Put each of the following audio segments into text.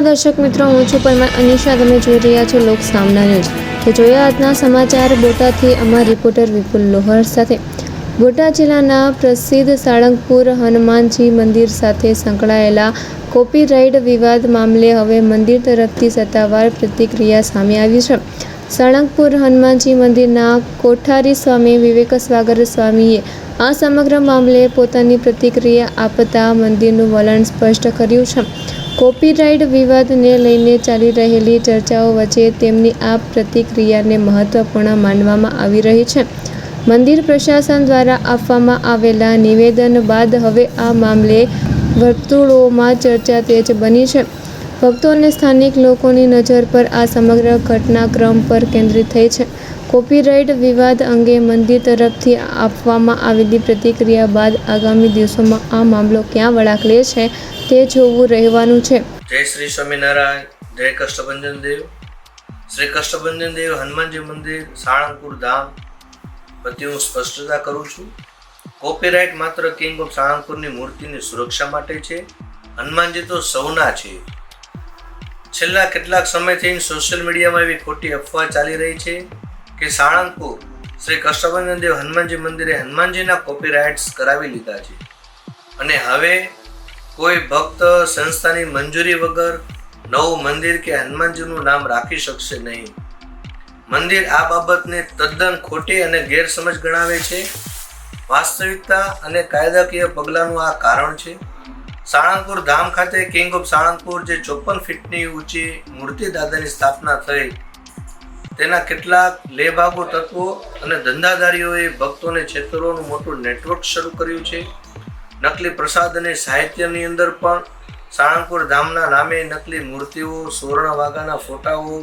નમસ્કાર દર્શક મિત્રો, હું છું પરમાર અનિશા. તમે જોઈ રહ્યા છો લોક સામના ન્યૂઝ. તો જોઈએ આજના સમાચાર બોટાદથી અમારા રિપોર્ટર વિપુલ લોહર સાથે. બોટાદ જિલ્લાના પ્રસિદ્ધ સાળંગપુર હનુમાનજી મંદિર સાથે સંકળાયેલા કોપીરાઇટ વિવાદ મામલે હવે મંદિર તરફથી સત્તાવાર પ્રતિક્રિયા સામે આવી છે. સાળંગપુર હનુમાનજી મંદિરના કોઠારી સ્વામી વિવેક સ્વાગર સ્વામીએ આ સમગ્ર મામલે પોતાની પ્રતિક્રિયા આપતા મંદિરનું વલણ સ્પષ્ટ કર્યું છે. કોપીરાઇટ વિવાદને લઈને ચાલી રહેલી ચર્ચાઓ વચ્ચે તેમની આ પ્રતિક્રિયાને મહત્વપૂર્ણ માનવામાં આવી રહી છે. મંદિર પ્રશાસન દ્વારા આપવામાં આવેલા નિવેદન બાદ હવે આ મામલે વર્તુળોમાં ચર્ચા તેજ બની છે. ભક્તો અને સ્થાનિક લોકોની નજર પર આ સમગ્ર ઘટનાક્રમ પર કેન્દ્રિત થઈ છે. કોપીરાઇટ વિવાદ અંગે મંદિર તરફથી આપવામાં આવેલી પ્રતિક્રિયા બાદ આગામી દિવસોમાં આ મામલો ક્યાં વળાંક લે છે તે જોવું રહેવાનું છે. જય શ્રી સ્વામિનારાયણ. જય કષ્ટભંજન દેવ. શ્રી કષ્ટભંજન દેવ હનુમાનજી મંદિર સાળંગપુર ધામ વતી હું સ્પષ્ટતા કરું છું. કોપીરાઇટ માત્ર કિંગ ઓફ સાળંગપુરની મૂર્તિની સુરક્ષા માટે છે. હનુમાનજી તો સૌના છે. છેલ્લા કેટલાક સમયથી સોશિયલ મીડિયામાં એવી ખોટી અફવા ચાલી રહી છે કે સાળંગપુર શ્રી કષ્ટભંજન દેવ હનુમાનજી મંદિરે હનુમાનજીના કોપીરાઇટ્સ કરાવી લીધા છે અને હવે કોઈ ભક્ત સંસ્થાની મંજૂરી વગર નવું મંદિર કે હનુમાનજીનું નામ રાખી શકશે નહીં. મંદિર આ બાબતને તદ્દન ખોટી અને ગેરસમજ ગણાવે છે. વાસ્તવિકતા અને કાયદાકીય પગલાંનું આ કારણ છે. સાળંગપુર ધામ ખાતે કિંગ ઓફ સાળંગપુર જે 54 ફીટની ઊંચી મૂર્તિ દાદાની સ્થાપના થઈ, તેના કેટલાક લેભાગુ તત્વો અને ધંધાદારીઓએ ભક્તોને છેતરવાનું મોટું નેટવર્ક શરૂ કર્યું છે. નકલી પ્રસાદ અને સાહિત્યની અંદર પણ સાળંગપુર ધામના નામે નકલી મૂર્તિઓ, સુવર્ણ વાઘાના ફોટાઓ,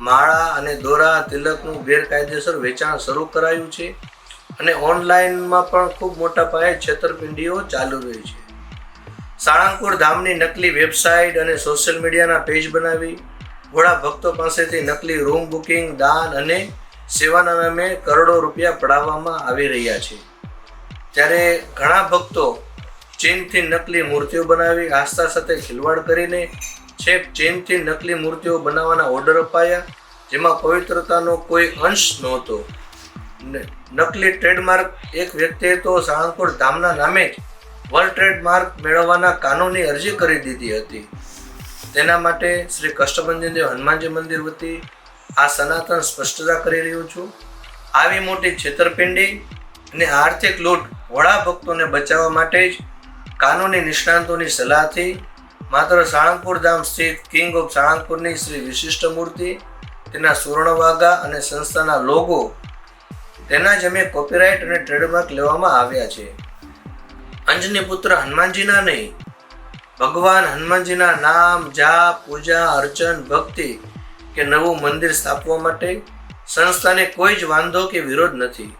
માળા અને દોરા તિલકનું ગેરકાયદેસર વેચાણ શરૂ કરાયું છે અને ઓનલાઈનમાં પણ ખૂબ મોટા પાયે છેતરપિંડીઓ ચાલુ રહી છે. સાળંગપુર ધામની નકલી વેબસાઇટ અને સોશિયલ મીડિયાના પેજ બનાવી ઘોડા ભક્તો પાસેથી નકલી રૂમ બુકિંગ, દાન અને સેવાના નામે કરોડો રૂપિયા પડાવવામાં આવી રહ્યા છે. ત્યારે ઘણા ભક્તો ચીનથી નકલી મૂર્તિઓ બનાવી આસ્થા સાથે ખિલવાડ કરીને છેક ચીનથી નકલી મૂર્તિઓ બનાવવાના ઓર્ડર અપાયા, જેમાં પવિત્રતાનો કોઈ અંશ નહોતો. નકલી ટ્રેડમાર્ક એક વ્યક્તિએ તો સાળંગપુર ધામના નામે જ વર્લ્ડ ટ્રેડમાર્ક મેળવવાના કાનૂની અરજી કરી દીધી હતી. તેના માટે શ્રી કષ્ટભંજન દેવ હનુમાનજી મંદિર વતી આ સનાતન સ્પષ્ટતા કરી રહ્યું છું. આવી મોટી છેતરપિંડી અને આર્થિક લૂંટ વડા ભક્તોને બચાવવા માટે જ કાનૂની નિષ્ણાંતોની સલાહથી માત્ર સાળંગપુર ધામ સ્થિત કિંગ ઓફ સાળંગપુરની શ્રી વિશિષ્ટ મૂર્તિ, તેના સુવર્ણ વાઘા અને સંસ્થાના લોગો, તેના જ અમે કોપીરાઇટ અને ટ્રેડમાર્ક લેવામાં આવ્યા છે. અંજની પુત્ર હનુમાનજીના નહીં, ભગવાન હનુમાનજીના નામ, જાપ, પૂજા, અર્ચન, ભક્તિ કે નવું મંદિર સ્થાપવા માટે સંસ્થાને કોઈ જ વાંધો કે વિરોધ નથી.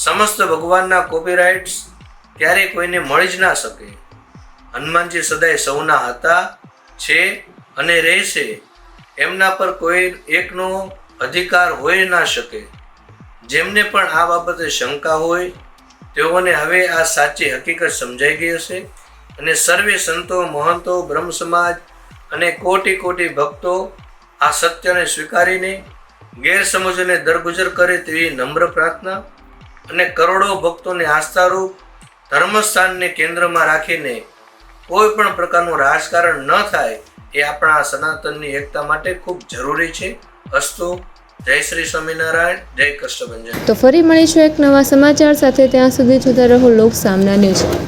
સમસ્ત ભગવાનના કોપીરાઇટ્સ ક્યારેય કોઈને મળી જ ના શકે. હનુમાનજી સદાય સૌના હતા, છે અને રહેશે. એમના પર કોઈ એકનો અધિકાર હોઈ ના શકે. જેમને પણ આ બાબતે શંકા હોય તેઓને હવે આ સાચી હકીકત સમજાઈ ગઈ હશે અને સર્વે સંતો, મહંતો, બ્રહ્મ સમાજ અને કોટી કોટી ભક્તો આ સત્યને સ્વીકારીને ગેરસમજોને દરગુજર કરે તેવી નમ્ર પ્રાર્થના અને કરોડો ભક્તોને આસ્થારૂપ ધર્મસ્થાનને કેન્દ્રમાં રાખીને કોઈ પણ પ્રકારનું રાજકારણ ન થાય એ આપણા સનાતનની એકતા માટે ખૂબ જરૂરી છે. અસ્તુ. જય શ્રી સ્વામિનારાયણ. જય કષ્ટભંજન. તો ફરી મળીશું એક નવા સમાચાર સાથે. ત્યાં સુધી જોતા રહો લોક સામના ન્યૂઝ.